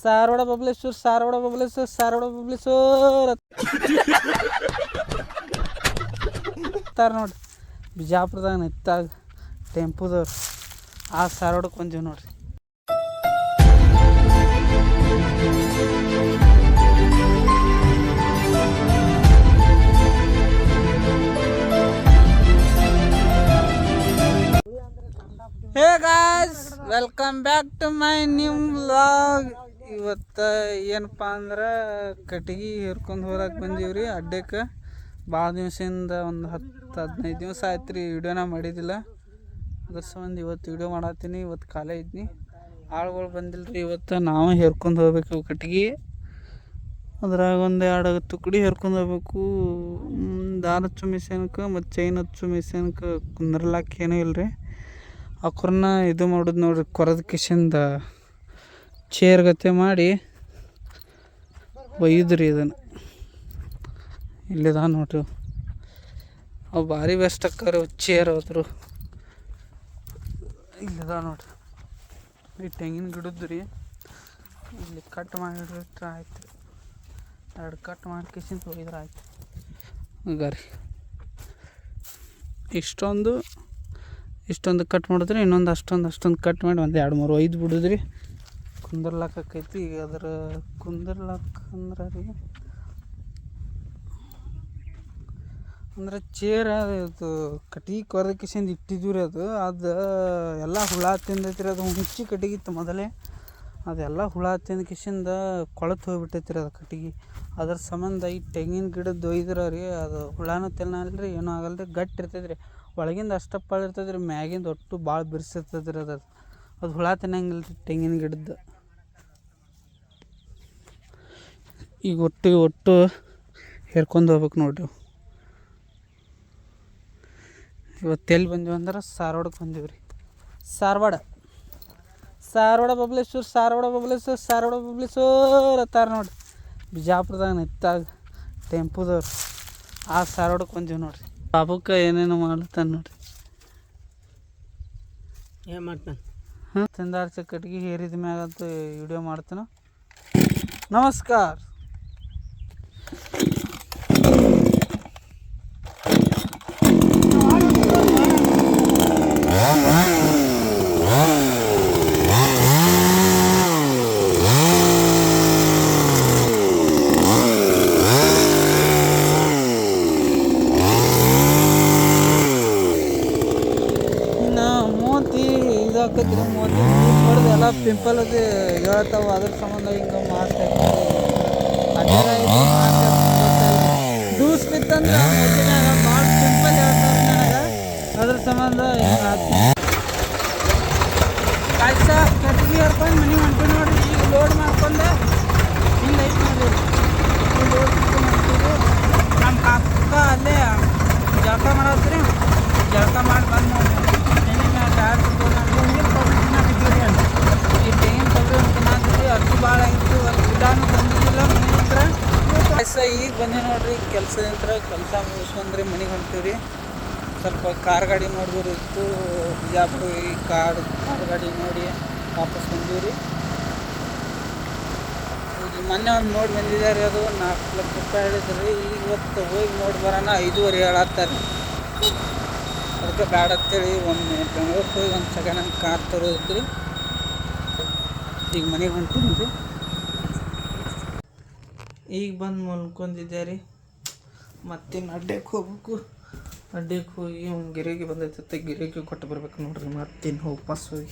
ಸಾರವಾಡ ಬಬಲೇಶ್ವರ್ ಸಾರವಾಡ ಬಬಲೇಶ್ವರ್ ಸಾರವಾಡ ಬಬಲೇಶ್ವರ್ ನೋಡ್ರಿ ಬಿಜಾಪುರದಾಗ ನಿತ್ತಾಗ ಟೆಂಪುದವ್ರು ಆ ಸಾರವಾಡಕ್ಕೆ ಬಂದೀವಿ ನೋಡ್ರಿ. Hey guys, welcome back to my new vlog. ಇವತ್ತು ಏನಪ್ಪ ಅಂದ್ರೆ ಕಟ್ಟಿಗೆ ಹಿರ್ಕೊಂಡು ಹೋಗಕ್ಕೆ ಬಂದೀವ್ರಿ ಅಡ್ಡಕ್ಕೆ. ಭಾಳ ದಿವಸದಿಂದ ಒಂದು 10-15 ದಿವಸ ಆಯ್ತು ರೀ ವಿಡಿಯೋನ ಮಾಡಿದ್ದಿಲ್ಲ. ಅದ್ರ ಸಂಬಂಧ ಇವತ್ತು ವಿಡಿಯೋ ಮಾಡತ್ತೀನಿ. ಇವತ್ತು ಖಾಲಿ ಐತ್ನಿ, ಆಳುಗಳು ಬಂದಿಲ್ಲ ರೀ. ಇವತ್ತು ನಾವು ಹೇರ್ಕೊಂಡು ಹೋಗ್ಬೇಕು ಕಟ್ಟಿಗೆ. ಅದ್ರಾಗ ಒಂದು 2 ತುಕಡಿ ಹೇರ್ಕೊಂಡು ಹೋಗ್ಬೇಕು. ದಾರ ಹಚ್ಚು ಮಿಷನ್ಗೆ ಮತ್ತು ಚೈನ್ ಹಚ್ಚು ಮಿಷನ್ಗೆ ಕುಂದ್ರಲಾಕ ಏನೂ ಇಲ್ಲ ರೀ. ಅವ್ರನ್ನ ಇದು ಮಾಡೋದು ನೋಡ್ರಿ, ಕೊರದ ಕಿಶಿಂದ ಚೇರ್ ಗತೆ ಮಾಡಿ ಒಯ್ದ್ರಿ. ಇದನ್ನು ಇಲ್ಲಿದ ನೋಡ್ರಿ, ಅವು ಭಾರಿ ಬೆಸ್ಟ್ ಅಕ್ಕಾರಿ ಚೇರ್ ಹೋದ್ರು. ಇಲ್ಲಿದ ನೋಡ್ರಿ, ಈ ತೆಂಗಿನ ಗಿಡದ್ದು ರೀ. ಇಲ್ಲಿ ಕಟ್ ಮಾಡಿಟ್ರೆ ಆಯ್ತು ರೀ. 2 ಕಟ್ ಮಾಡಿ ಕಿಶಿಂದ ಒಯ್ದ್ರೆ ಆಯ್ತು. ಈಗ ರೀ ಇಷ್ಟೊಂದು ಕಟ್ ಮಾಡಿದ್ರೆ ಇನ್ನೊಂದು ಅಷ್ಟೊಂದು ಕಟ್ ಮಾಡಿ ಒಂದು 2-3 ಒಯ್ದು ಬಿಡುದ್ರಿ. ಕುಂದರ್ಲಾಕೈತಿ. ಈಗ ಅದ್ರ ಕುಂದರ್ಲಾಕಂದ್ರೆ ರೀ ಅಂದ್ರೆ ಚೇರ್ ಇದು ಕಟ್ಟಿಗೆ ಕೊರದ ಕಿಶಿಂದ ಇಟ್ಟಿದ್ವಿ ರೀ. ಅದು ಎಲ್ಲ ಹುಳ ತಿಂದೈತಿ ರೀ. ಅದು ಹುಚ್ಚಿ ಕಟ್ಟಿಗಿತ್ತು ಮೊದಲೇ. ಅದೆಲ್ಲ ಹುಳ ತಿಂದ ಕಿಶಿಂದ ಕೊಳತು ಹೋಗ್ಬಿಟ್ಟೈತಿ ರೀ ಅದು ಕಟ್ಟಿಗೆ. ಅದ್ರ ಸಂಬಂಧ ಈ ತೆಂಗಿನ ಗಿಡದ್ದು ಒಯ್ದ್ರೆ ರೀ ಅದು ಹುಳನೂ ತಿನ್ನಲ್ಲ ರೀ, ಏನೂ ಆಗಲ್ಲ ರೀ. ಗಟ್ಟಿ ಇರ್ತೈತೆ ರೀ. ಒಳಗಿಂದ ಅಷ್ಟಪ್ಪಾಳು ಇರ್ತೈತೆ ರೀ, ಮ್ಯಾಗಿಂದ ಒಟ್ಟು ಭಾಳ ಬಿರ್ಸಿರ್ತೈತೆ ರೀ. ಅದು ಹುಳ ತಿನ್ನಂಗಿಲ್ಲ ರೀ ತೆಂಗಿನ ಗಿಡದ್ದು. ಈಗ ಒಟ್ಟು ಹೇರ್ಕೊಂಡು ಹೋಗ್ಬೇಕು ನೋಡ್ರಿ. ಇವತ್ತು ಎಲ್ಲಿ ಬಂದೀವಿ ಅಂದ್ರೆ ಸಾರವಾಡಕ್ಕೆ ಬಂದೀವಿ ರೀ. ಸಾರವಾಡ ಬಬಲೇಶ್ವರ್ ಸಾರವಾಡ ಬಬಲೇಶ್ವರ್ ಸಾರವಾಡ ಬಬಲೇಶ್ವರ್ ಅತ್ತಾರ ನೋಡ್ರಿ. ಬಿಜಾಪುರದಾಗ ನಿತ್ತಾಗ ಟೆಂಪುದವ್ರು ಆ ಸಾರವಾಡಕ್ಕೆ ಬಂದೀವಿ ನೋಡ್ರಿ. ಬಾಬುಕ್ಕ ಏನೇನು ಮಾಡ್ತಾನೆ ನೋಡ್ರಿ. ಏನು ಮಾಡ್ತಾನೆ? ತಿಂದಾರ್ಚ ಕಟ್ಟಿಗೆ ಹೇರಿದ ಮ್ಯಾಗಂತೂ ವಿಡಿಯೋ ಮಾಡ್ತಾನೆ. ನಮಸ್ಕಾರ. ಮೋದಿ ಹೊಡೆದು ಎಲ್ಲ ಪಿಂಪಲ್ ಅದು ಹೇಳ್ತಾವ. ಅದ್ರ ಸಂಬಂಧ ಹಿಂಗೆ ಮಾಡ್ತಾ ಡೂಸ್ ಬಿತ್ತಂದ್ರೆ ಮೋದಿನಾಗ ಭಾಳ ಪಿಂಪಲ್ ಹೇಳ್ತಾರೆ ನನಗೆ. ಅದ್ರ ಸಂಬಂಧ ಕಾಯ್ಸ ಕಟ್ಟಿಗೆ ಹರ್ಕೊಂಡು ಮನೆಗೆ ಹೊಂಟೀವಿ ನೋಡ್ರಿ. ಈಗ ಲೋಡ್ ಮಾಡ್ಕೊಂಡು ಹಿಂಗೆ ಐತೆ ನೋಡ್ರಿ. ಲೋಡ್ ಹೊಂಟೀವಿ. ನಮ್ಮ ಕಾಕ ಅಲ್ಲೇ ಜಳಕ ಮಾಡತ್ತೀರಿ. ಜಳಕ ಮಾಡಿ ಬಂದು ನೋಡಿ ಈ ತೆಂಗಿನ ಕೊಬ್ಬರಿ ತಿನ್ನಾದ್ರಿ. ಅರ್ಜಿ ಭಾಳ ಆಗಿತ್ತು. ಗಿಡನೂ ಬಂದಿದ್ದಿಲ್ಲ ಮನೆ ಹತ್ರ. ಈಗ ಬಂದೆ ನೋಡ್ರಿ ಕೆಲಸದಿಂದ. ಕೆಲಸ ಮುಗಿಸ್ಕೊಂಡ್ರಿ ಮನೆಗೆ ಹೊಂಟೀವಿ. ಸ್ವಲ್ಪ ಕಾರ್ ಗಾಡಿ ನೋಡ್ಬೋದಿತ್ತು. ಬಿಜಾಪುರ ಈ ಕಾರ್ ಗಾಡಿ ನೋಡಿ ವಾಪಸ್ ಬಂದೀವಿ. ಮೊನ್ನೆ ಒಂದು ನೋಡಿ ಬಂದಿದ್ದಾರೆ. ಅದು 4 ಲಕ್ಷ ರೂಪಾಯಿ ಹೇಳಿದ್ರಿ. ಇವತ್ತು ಹೋಗಿ ನೋಡಿ ಬರೋಣ 5.5 ಹೇಳತ್ತಾರೆ. ಅದಕ್ಕೆ ಬ್ಯಾಡ ಅಂತೇಳಿ ಒಮ್ಮೆ ಬೆಂಗ್ಳೂರಿಗೆ ಹೋಗಿ ಒಂದು ಸೆಕೆಂಡ್ ಹ್ಯಾಂಡ್ ಕಾರ್ ತರೋದ್ರಿ. ಈಗ ಮನೆಗೆ ಹೊಂಟೀನಿ ರೀ. ಈಗ ಬಂದು ಮಲ್ಕೊಂಡಿದ್ದೆ ರೀ. ಮತ್ತಿನ್ನು ಅಡ್ಡಕ್ಕೆ ಹೋಗ್ಬೇಕು. ಅಡ್ಡಕ್ಕೆ ಹೋಗಿ ಗಿರಿಗೆ ಬಂದೈತೆ, ಗಿರಿಗೆ ಕೊಟ್ಟು ಬರ್ಬೇಕು ನೋಡ್ರಿ. ಮತ್ತಿನ್ನು ವಾಪಸ್ ಹೋಗಿ